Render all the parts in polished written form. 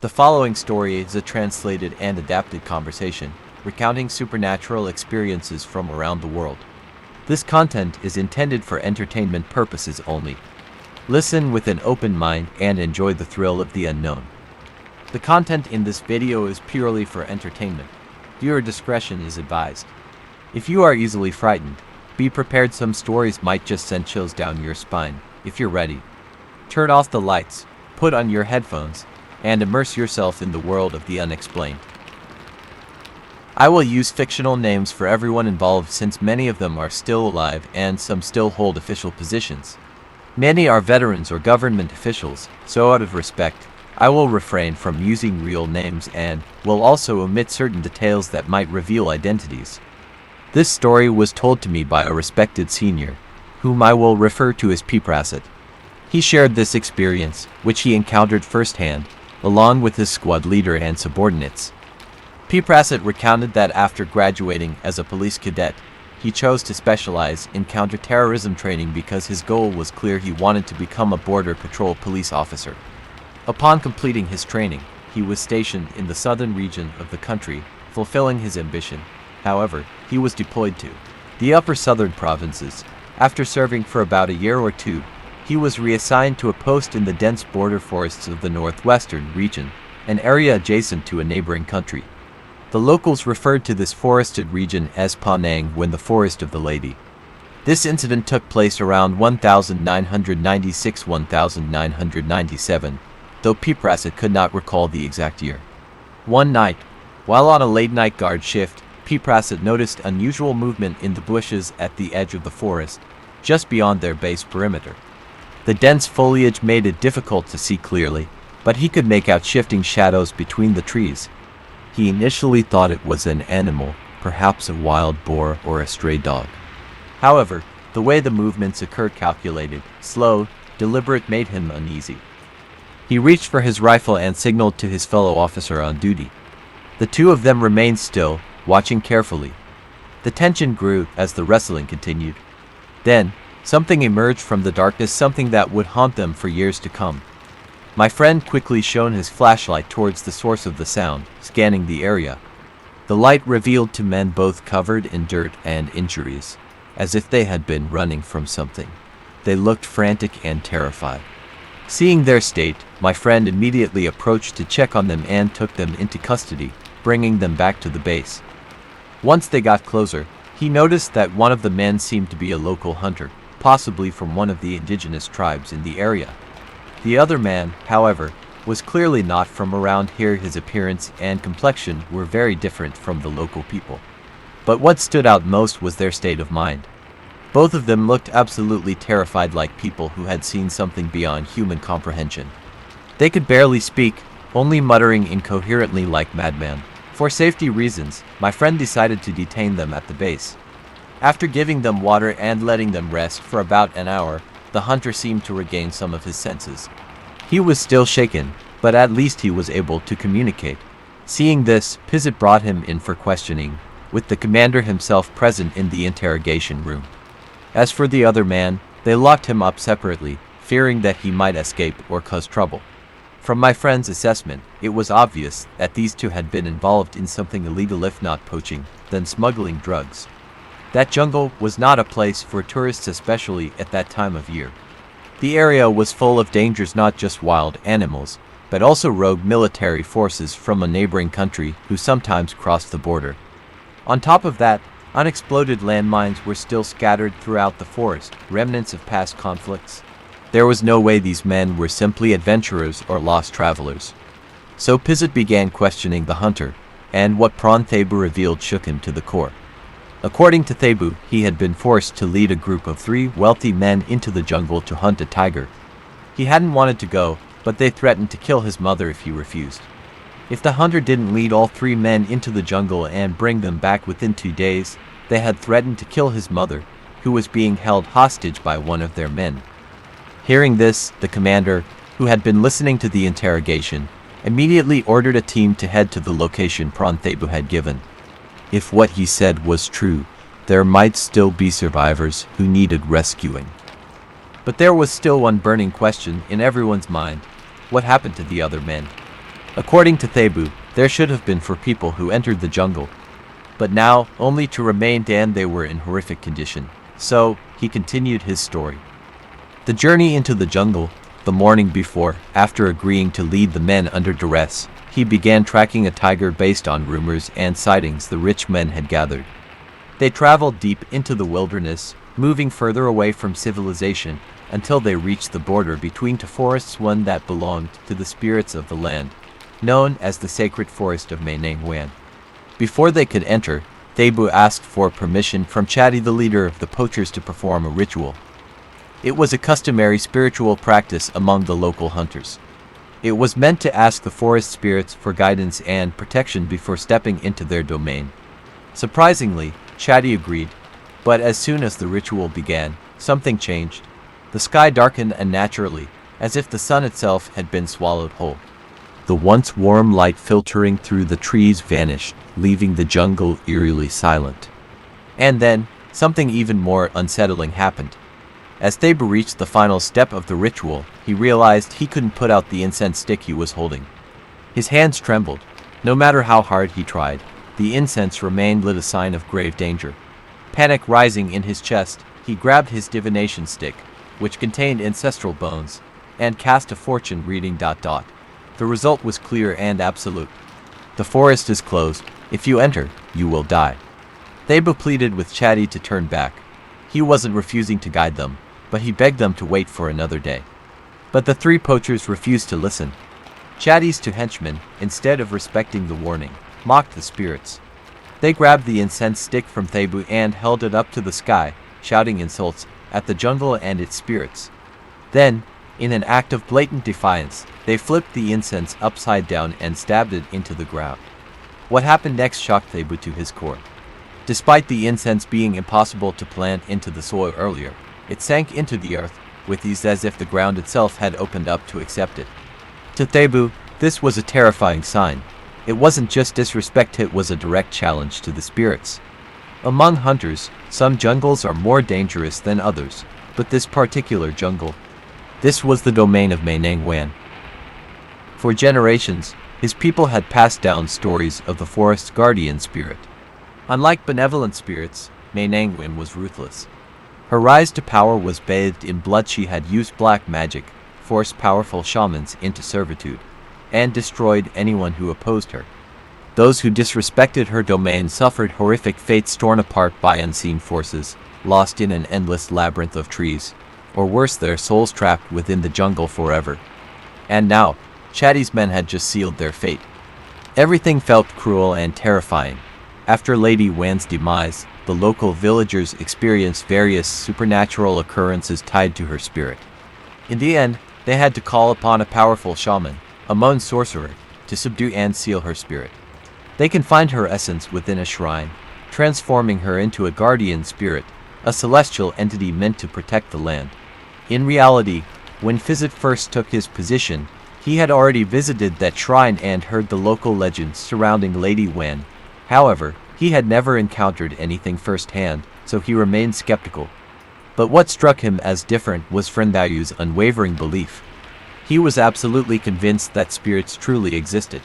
The following story is a translated and adapted conversation, recounting supernatural experiences from around the world. This content is intended for entertainment purposes only. Listen with an open mind and enjoy the thrill of the unknown. The content in this video is purely for entertainment. Viewer discretion is advised. If you are easily frightened, be prepared some stories might just send chills down your spine. If you're ready, turn off the lights, put on your headphones, and immerse yourself in the world of the unexplained. I will use fictional names for everyone involved since many of them are still alive and some still hold official positions. Many are veterans or government officials, so out of respect, I will refrain from using real names and will also omit certain details that might reveal identities. This story was told to me by a respected senior, whom I will refer to as P. Prasad. He shared this experience, which he encountered firsthand, along with his squad leader and subordinates. P. Prasad recounted that after graduating as a police cadet, he chose to specialize in counter-terrorism training because his goal was clear: he wanted to become a border patrol police officer. Upon completing his training, he was stationed in the southern region of the country, fulfilling his ambition. However, he was deployed to the upper southern provinces. After serving for about a year or two, he was reassigned to a post in the dense border forests of the northwestern region, an area adjacent to a neighboring country. The locals referred to this forested region as Penang, when the Forest of the Lady. This incident took place around 1996-1997, though P. Prasad could not recall the exact year. One night, while on a late-night guard shift, P. Prasad noticed unusual movement in the bushes at the edge of the forest, just beyond their base perimeter. The dense foliage made it difficult to see clearly, but he could make out shifting shadows between the trees. He initially thought it was an animal, perhaps a wild boar or a stray dog. However, the way the movements occurred, calculated, slow, deliberate, made him uneasy. He reached for his rifle and signaled to his fellow officer on duty. The two of them remained still, watching carefully. The tension grew as the wrestling continued. Then, something emerged from the darkness, something that would haunt them for years to come. My friend quickly shone his flashlight towards the source of the sound, scanning the area. The light revealed two men, both covered in dirt and injuries, as if they had been running from something. They looked frantic and terrified. Seeing their state, my friend immediately approached to check on them and took them into custody, bringing them back to the base. Once they got closer, he noticed that one of the men seemed to be a local hunter, possibly from one of the indigenous tribes in the area. The other man, however, was clearly not from around here. His appearance and complexion were very different from the local people. But what stood out most was their state of mind. Both of them looked absolutely terrified, like people who had seen something beyond human comprehension. They could barely speak, only muttering incoherently like madmen. For safety reasons, my friend decided to detain them at the base. After giving them water and letting them rest for about an hour, the hunter seemed to regain some of his senses. He was still shaken, but at least he was able to communicate. Seeing this, Prasad brought him in for questioning, with the commander himself present in the interrogation room. As for the other man, they locked him up separately, fearing that he might escape or cause trouble. From my friend's assessment, it was obvious that these two had been involved in something illegal, if not poaching, then smuggling drugs. That jungle was not a place for tourists, especially at that time of year. The area was full of dangers, not just wild animals, but also rogue military forces from a neighboring country who sometimes crossed the border. On top of that, unexploded landmines were still scattered throughout the forest, remnants of past conflicts. There was no way these men were simply adventurers or lost travelers. So Prasad began questioning the hunter, and what Thebu revealed shook him to the core. According to Thebu, he had been forced to lead a group of 3 wealthy men into the jungle to hunt a tiger. He hadn't wanted to go, but they threatened to kill his mother if he refused. If the hunter didn't lead all 3 men into the jungle and bring them back within 2 days, they had threatened to kill his mother, who was being held hostage by one of their men. Hearing this, the commander, who had been listening to the interrogation, immediately ordered a team to head to the location Thebu had given. If what he said was true, there might still be survivors who needed rescuing. But there was still one burning question in everyone's mind: what happened to the other men? According to Thebu, there should have been for people who entered the jungle, but now only to remain and they were in horrific condition. So, he continued his story. The journey into the jungle. The morning before, after agreeing to lead the men under duress, he began tracking a tiger based on rumors and sightings the rich men had gathered. They traveled deep into the wilderness, moving further away from civilization until they reached the border between two forests, one that belonged to the spirits of the land, known as the Sacred Forest of Mainang Wan. Before they could enter, Thebu asked for permission from Chadi, the leader of the poachers, to perform a ritual. It was a customary spiritual practice among the local hunters. It was meant to ask the forest spirits for guidance and protection before stepping into their domain. Surprisingly, Chadi agreed, but as soon as the ritual began, something changed. The sky darkened unnaturally, as if the sun itself had been swallowed whole. The once warm light filtering through the trees vanished, leaving the jungle eerily silent. And then, something even more unsettling happened. As Thebu reached the final step of the ritual, he realized he couldn't put out the incense stick he was holding. His hands trembled. No matter how hard he tried, the incense remained lit, a sign of grave danger. Panic rising in his chest, he grabbed his divination stick, which contained ancestral bones, and cast a fortune reading. The result was clear and absolute. The forest is closed. If you enter, you will die. Thebu pleaded with Chadi to turn back. He wasn't refusing to guide them, but he begged them to wait for another day. But the three poachers refused to listen. Chadi's two henchmen, instead of respecting the warning, mocked the spirits. They grabbed the incense stick from Thebu and held it up to the sky, shouting insults at the jungle and its spirits. Then, in an act of blatant defiance, they flipped the incense upside down and stabbed it into the ground. What happened next shocked Thebu to his core. Despite the incense being impossible to plant into the soil earlier, it sank into the earth with ease, as if the ground itself had opened up to accept it. To Thebu, this was a terrifying sign. It wasn't just disrespect, it was a direct challenge to the spirits. Among hunters, some jungles are more dangerous than others, but this particular jungle, this was the domain of Mainang Wan. For generations, his people had passed down stories of the forest's guardian spirit. Unlike benevolent spirits, Mainang Wan was ruthless. Her rise to power was bathed in blood. She had used black magic, forced powerful shamans into servitude, and destroyed anyone who opposed her. Those who disrespected her domain suffered horrific fates, torn apart by unseen forces, lost in an endless labyrinth of trees, or worse, their souls trapped within the jungle forever. And now, Chadi's men had just sealed their fate. Everything felt cruel and terrifying. After Lady Wan's demise, the local villagers experienced various supernatural occurrences tied to her spirit. In the end, they had to call upon a powerful shaman, a moon sorcerer, to subdue and seal her spirit. They confined her essence within a shrine, transforming her into a guardian spirit, a celestial entity meant to protect the land. In reality, when Fizit first took his position, he had already visited that shrine and heard the local legends surrounding Lady Wan. However, he had never encountered anything firsthand, so he remained skeptical. But what struck him as different was Frendayu's unwavering belief. He was absolutely convinced that spirits truly existed.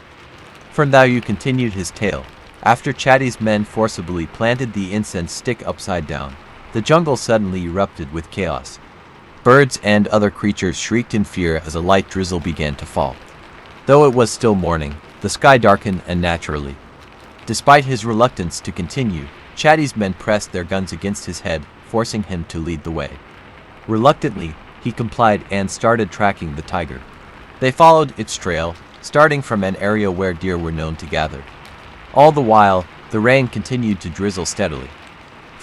Frendayu continued his tale. After Chadi's men forcibly planted the incense stick upside down, the jungle suddenly erupted with chaos. Birds and other creatures shrieked in fear as a light drizzle began to fall. Though it was still morning, the sky darkened unnaturally. Despite his reluctance to continue, Chadi's men pressed their guns against his head, forcing him to lead the way. Reluctantly, he complied and started tracking the tiger. They followed its trail, starting from an area where deer were known to gather. All the while, the rain continued to drizzle steadily.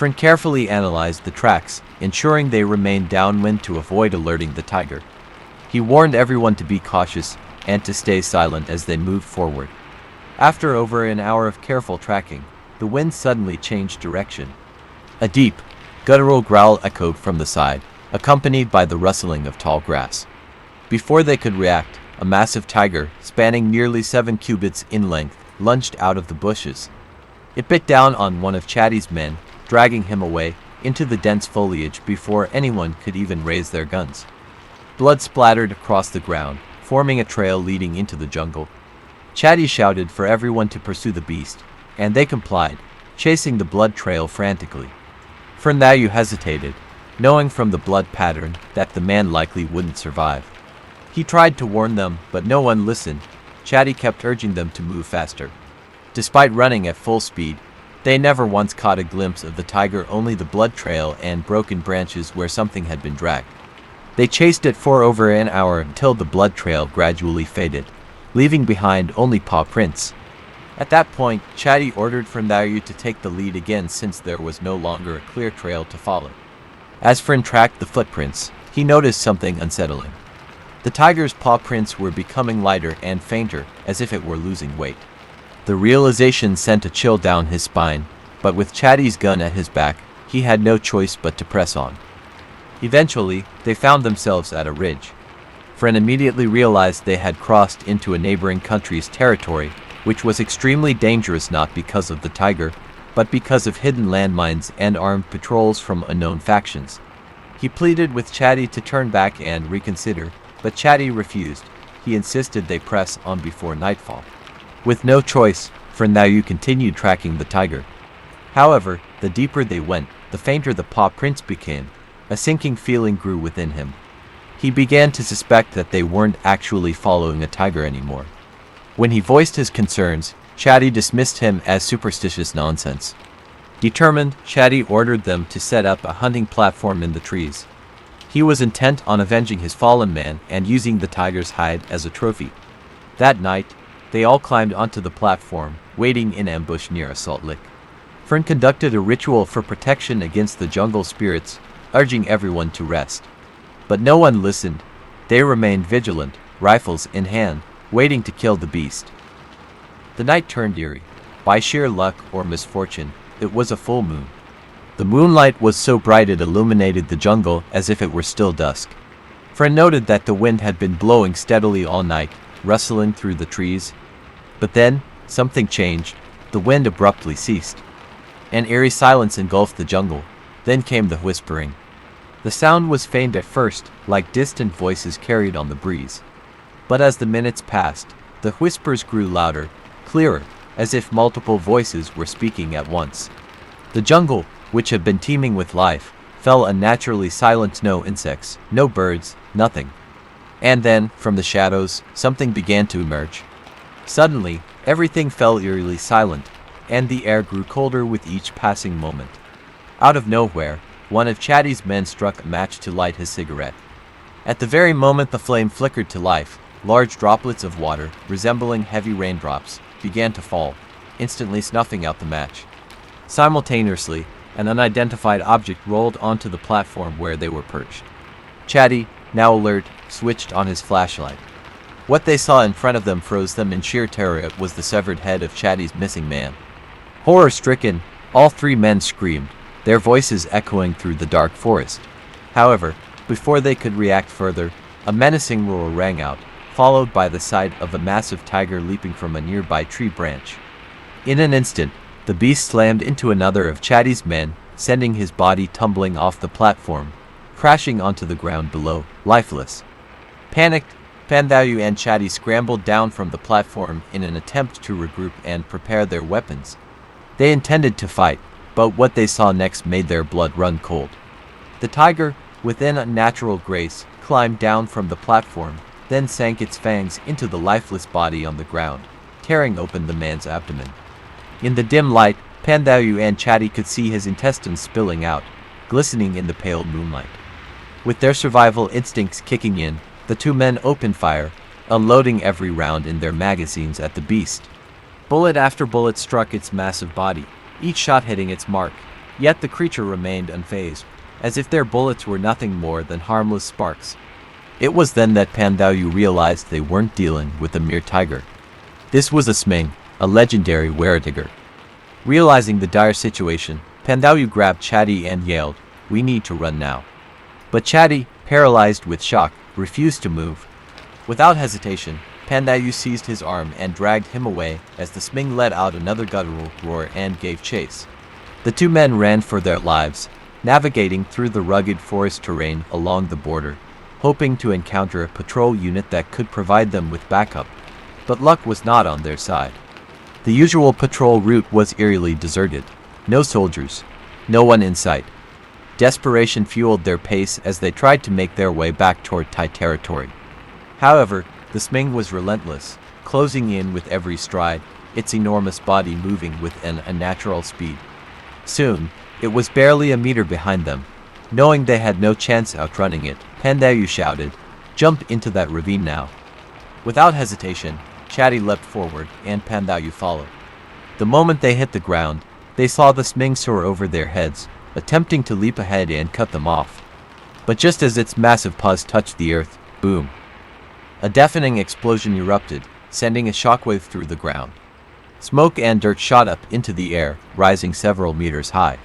Friend carefully analyzed the tracks, ensuring they remained downwind to avoid alerting the tiger. He warned everyone to be cautious and to stay silent as they moved forward. After over an hour of careful tracking, the wind suddenly changed direction. A deep, guttural growl echoed from the side, accompanied by the rustling of tall grass. Before they could react, a massive tiger, spanning nearly 7 cubits in length, lunged out of the bushes. It bit down on one of Chadi's men, dragging him away into the dense foliage before anyone could even raise their guns. Blood splattered across the ground, forming a trail leading into the jungle. Chatty shouted for everyone to pursue the beast, and they complied, chasing the blood trail frantically. Ferndayu hesitated, knowing from the blood pattern that the man likely wouldn't survive. He tried to warn them, but no one listened. Chatty kept urging them to move faster. Despite running at full speed, they never once caught a glimpse of the tiger, only the blood trail and broken branches where something had been dragged. They chased it for over an hour until the blood trail gradually faded, leaving behind only paw prints. At that point, Chatty ordered Ferndayu to take the lead again since there was no longer a clear trail to follow. As Fern tracked the footprints, he noticed something unsettling. The tiger's paw prints were becoming lighter and fainter, as if it were losing weight. The realization sent a chill down his spine, but with Chatty's gun at his back, he had no choice but to press on. Eventually, they found themselves at a ridge. Fren immediately realized they had crossed into a neighboring country's territory, which was extremely dangerous not because of the tiger, but because of hidden landmines and armed patrols from unknown factions. He pleaded with Chatty to turn back and reconsider, but Chatty refused. He insisted they press on before nightfall. With no choice, Ferndayu continued tracking the tiger. However, the deeper they went, the fainter the paw prints became. A sinking feeling grew within him. He began to suspect that they weren't actually following a tiger anymore. When he voiced his concerns, Chatty dismissed him as superstitious nonsense. Determined, Chatty ordered them to set up a hunting platform in the trees. He was intent on avenging his fallen man and using the tiger's hide as a trophy. That night, they all climbed onto the platform, waiting in ambush near a salt lick. Fern conducted a ritual for protection against the jungle spirits, urging everyone to rest. But no one listened. They remained vigilant, rifles in hand, waiting to kill the beast. The night turned eerie. By sheer luck or misfortune, it was a full moon. The moonlight was so bright it illuminated the jungle as if it were still dusk. Fren noted that the wind had been blowing steadily all night, rustling through the trees. But then, something changed. The wind abruptly ceased. An eerie silence engulfed the jungle. Then came the whispering. The sound was faint at first, like distant voices carried on the breeze. But as the minutes passed, the whispers grew louder, clearer, as if multiple voices were speaking at once. The jungle, which had been teeming with life, fell unnaturally silent. No insects, no birds, nothing. And then, from the shadows, something began to emerge. Suddenly, everything fell eerily silent, and the air grew colder with each passing moment. Out of nowhere, one of Chatty's men struck a match to light his cigarette. At the very moment the flame flickered to life, large droplets of water, resembling heavy raindrops, began to fall, instantly snuffing out the match. Simultaneously, an unidentified object rolled onto the platform where they were perched. Chatty, now alert, switched on his flashlight. What they saw in front of them froze them in sheer terror. It was the severed head of Chatty's missing man. Horror-stricken, all three men screamed, their voices echoing through the dark forest. However, before they could react further, a menacing roar rang out, followed by the sight of a massive tiger leaping from a nearby tree branch. In an instant, the beast slammed into another of Chatty's men, sending his body tumbling off the platform, crashing onto the ground below, lifeless. Panicked, Ferndayu and Chatty scrambled down from the platform in an attempt to regroup and prepare their weapons. They intended to fight, but what they saw next made their blood run cold. The tiger, with an unnatural grace, climbed down from the platform, then sank its fangs into the lifeless body on the ground, tearing open the man's abdomen. In the dim light, Ferndayu and Chatty could see his intestines spilling out, glistening in the pale moonlight. With their survival instincts kicking in, the two men opened fire, unloading every round in their magazines at the beast. Bullet after bullet struck its massive body, each shot hitting its mark, yet the creature remained unfazed, as if their bullets were nothing more than harmless sparks. It was then that Ferndayu realized they weren't dealing with a mere tiger. This was a sming, a legendary weretiger. Realizing the dire situation, Ferndayu grabbed Chatty and yelled, "We need to run now." But Chatty, paralyzed with shock, refused to move. Without hesitation, Ferndayu seized his arm and dragged him away as the sming let out another guttural roar and gave chase. The two men ran for their lives, navigating through the rugged forest terrain along the border, hoping to encounter a patrol unit that could provide them with backup. But luck was not on their side. The usual patrol route was eerily deserted. No soldiers. No one in sight. Desperation fueled their pace as they tried to make their way back toward Thai territory. However, the Sming was relentless, closing in with every stride, its enormous body moving with an unnatural speed. Soon, it was barely a meter behind them. Knowing they had no chance outrunning it, Pandayu shouted, "Jump into that ravine now." Without hesitation, Chatty leapt forward, and Pandayu followed. The moment they hit the ground, they saw the Sming soar over their heads, attempting to leap ahead and cut them off. But just as its massive paws touched the earth, boom! A deafening explosion erupted, sending a shockwave through the ground. Smoke and dirt shot up into the air, rising several meters high.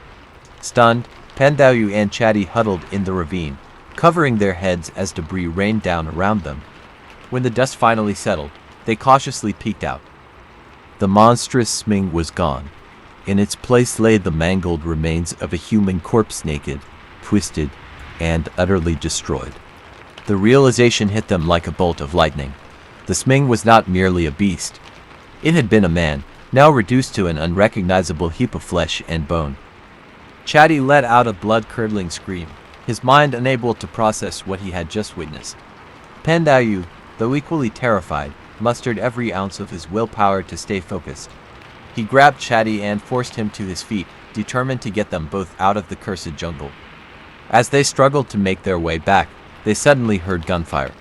Stunned, Pandayu and Chatty huddled in the ravine, covering their heads as debris rained down around them. When the dust finally settled, they cautiously peeked out. The monstrous Sming was gone. In its place lay the mangled remains of a human corpse, naked, twisted, and utterly destroyed. The realization hit them like a bolt of lightning. The Sming was not merely a beast. It had been a man, now reduced to an unrecognizable heap of flesh and bone. Chatty let out a blood-curdling scream, his mind unable to process what he had just witnessed. Pandayu, though equally terrified, mustered every ounce of his willpower to stay focused. He grabbed Chatty and forced him to his feet, determined to get them both out of the cursed jungle. As they struggled to make their way back, they suddenly heard gunfire.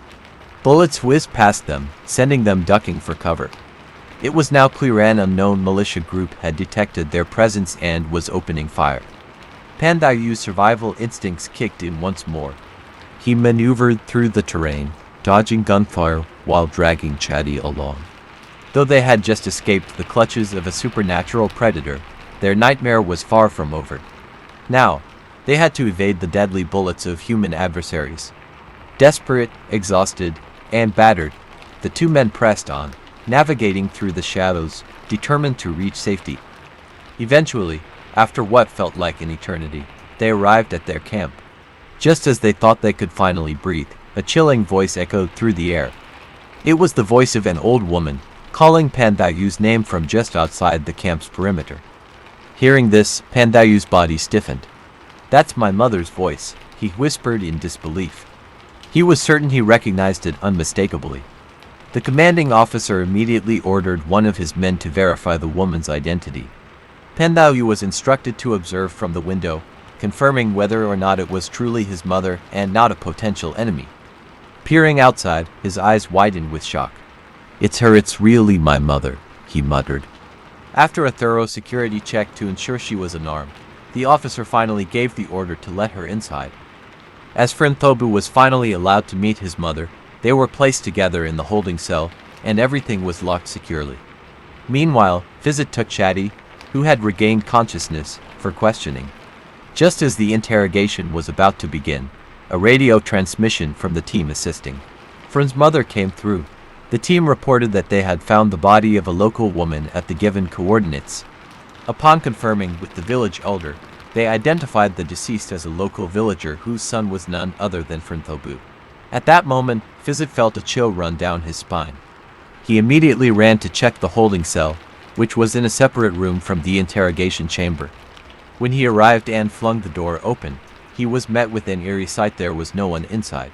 Bullets whizzed past them, sending them ducking for cover. It was now clear an unknown militia group had detected their presence and was opening fire. Pandayu's survival instincts kicked in once more. He maneuvered through the terrain, dodging gunfire while dragging Chatty along. Though they had just escaped the clutches of a supernatural predator, their nightmare was far from over. Now, they had to evade the deadly bullets of human adversaries. Desperate, exhausted, and battered, the two men pressed on, navigating through the shadows, determined to reach safety. Eventually, after what felt like an eternity, they arrived at their camp. Just as they thought they could finally breathe, a chilling voice echoed through the air. It was the voice of an old woman, calling Pandayu's name from just outside the camp's perimeter. Hearing this, Pandayu's body stiffened. "That's my mother's voice," he whispered in disbelief. He was certain he recognized it unmistakably. The commanding officer immediately ordered one of his men to verify the woman's identity. Pandayu was instructed to observe from the window, confirming whether or not it was truly his mother and not a potential enemy. Peering outside, his eyes widened with shock. "It's her, it's really my mother," he muttered. After a thorough security check to ensure she was unarmed, the officer finally gave the order to let her inside. As Frinthobu was finally allowed to meet his mother, they were placed together in the holding cell, and everything was locked securely. Meanwhile, Fizit took Chatty, who had regained consciousness, for questioning. Just as the interrogation was about to begin, a radio transmission from the team assisting Frin's mother came through. The team reported that they had found the body of a local woman at the given coordinates. Upon confirming with the village elder, they identified the deceased as a local villager whose son was none other than Frinthobu. At that moment, Fizit felt a chill run down his spine. He immediately ran to check the holding cell, which was in a separate room from the interrogation chamber. When he arrived and flung the door open, he was met with an eerie sight. There was no one inside.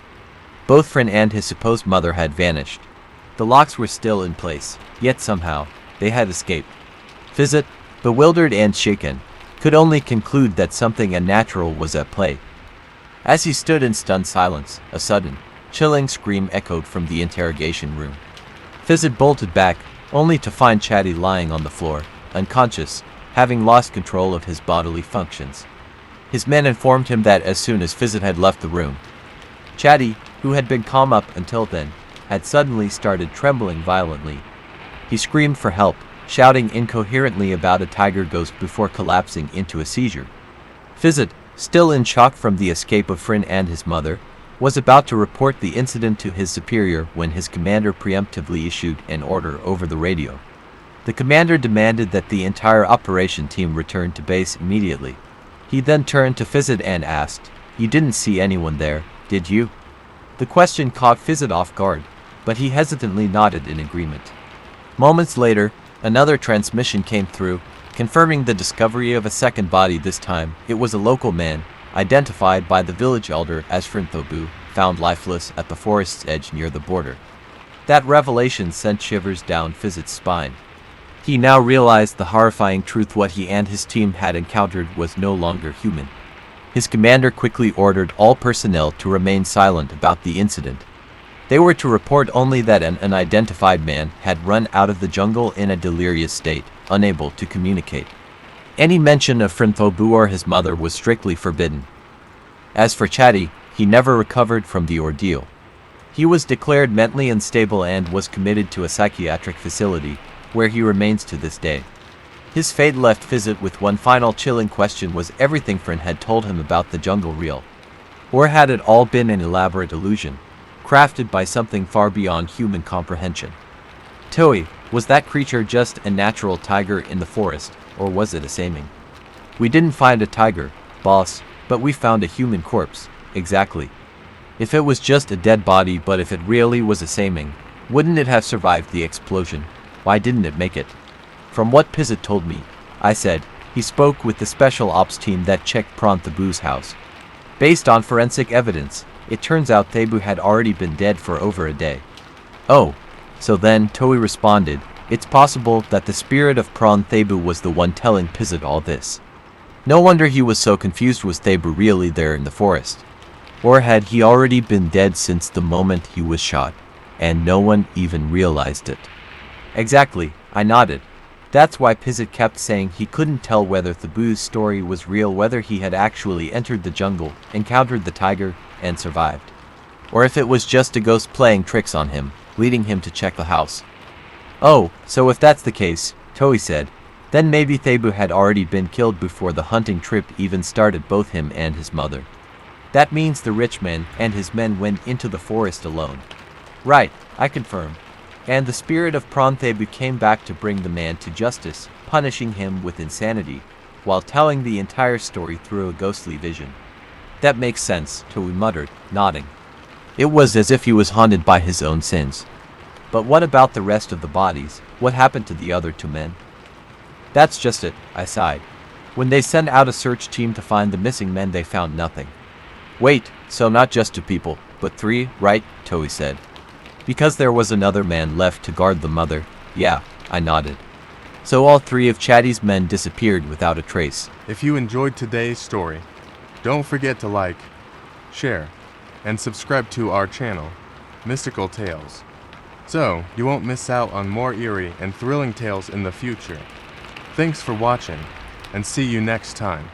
Both Frin and his supposed mother had vanished. The locks were still in place, yet somehow, they had escaped. Fizit, bewildered and shaken, could only conclude that something unnatural was at play. As he stood in stunned silence, a sudden, chilling scream echoed from the interrogation room. Fizit bolted back, only to find Chatty lying on the floor, unconscious, having lost control of his bodily functions. His men informed him that as soon as Fizit had left the room, Chatty, who had been calm up until then, had suddenly started trembling violently. He screamed for help, shouting incoherently about a tiger ghost before collapsing into a seizure. Fizit, still in shock from the escape of Frin and his mother, was about to report the incident to his superior when his commander preemptively issued an order over the radio. The commander demanded that the entire operation team return to base immediately. He then turned to Fizit and asked, "You didn't see anyone there, did you?" The question caught Fizit off guard, but he hesitantly nodded in agreement. Moments later, another transmission came through, confirming the discovery of a second body. This time, it was a local man, identified by the village elder as Frinthobu, found lifeless at the forest's edge near the border. That revelation sent shivers down Fizzit's spine. He now realized the horrifying truth: what he and his team had encountered was no longer human. His commander quickly ordered all personnel to remain silent about the incident. They were to report only that an unidentified man had run out of the jungle in a delirious state, unable to communicate. Any mention of Frinthobu or his mother was strictly forbidden. As for Chatty, he never recovered from the ordeal. He was declared mentally unstable and was committed to a psychiatric facility, where he remains to this day. His fate left Fizzit with one final chilling question: was everything Frint had told him about the jungle real? Or had it all been an elaborate illusion, crafted by something far beyond human comprehension? Toei, was that creature just a natural tiger in the forest, or was it a saming? We didn't find a tiger, boss, but we found a human corpse. Exactly. If it was just a dead body, but if it really was a saming, wouldn't it have survived the explosion? Why didn't it make it? From what Pizzit told me, I said, he spoke with the special ops team that checked Pranthabu's house. Based on forensic evidence, it turns out Thebu had already been dead for over a day. Oh, so then, Toei responded, it's possible that the spirit of Pranthabu was the one telling Pizzit all this. No wonder he was so confused. Was Thebu really there in the forest? Or had he already been dead since the moment he was shot, and no one even realized it? Exactly, I nodded. That's why Pizzit kept saying he couldn't tell whether Thebu's story was real, whether he had actually entered the jungle, encountered the tiger, and survived. Or if it was just a ghost playing tricks on him, leading him to check the house. Oh, so if that's the case, Toei said, then maybe Thebu had already been killed before the hunting trip even started, both him and his mother. That means the rich man and his men went into the forest alone. Right, I confirm. And the spirit of Pranthabu came back to bring the man to justice, punishing him with insanity, while telling the entire story through a ghostly vision. That makes sense, Toei muttered, nodding. It was as if he was haunted by his own sins. But what about the rest of the bodies? What happened to the other two men? That's just it, I sighed. When they sent out a search team to find the missing men, they found nothing. Wait, so not just 2 people, but 3, right? Toei said. Because there was another man left to guard the mother. Yeah, I nodded. So all 3 of Chatty's men disappeared without a trace. If you enjoyed today's story, don't forget to like, share, and subscribe to our channel, Mystical Tales, so you won't miss out on more eerie and thrilling tales in the future. Thanks for watching, and see you next time.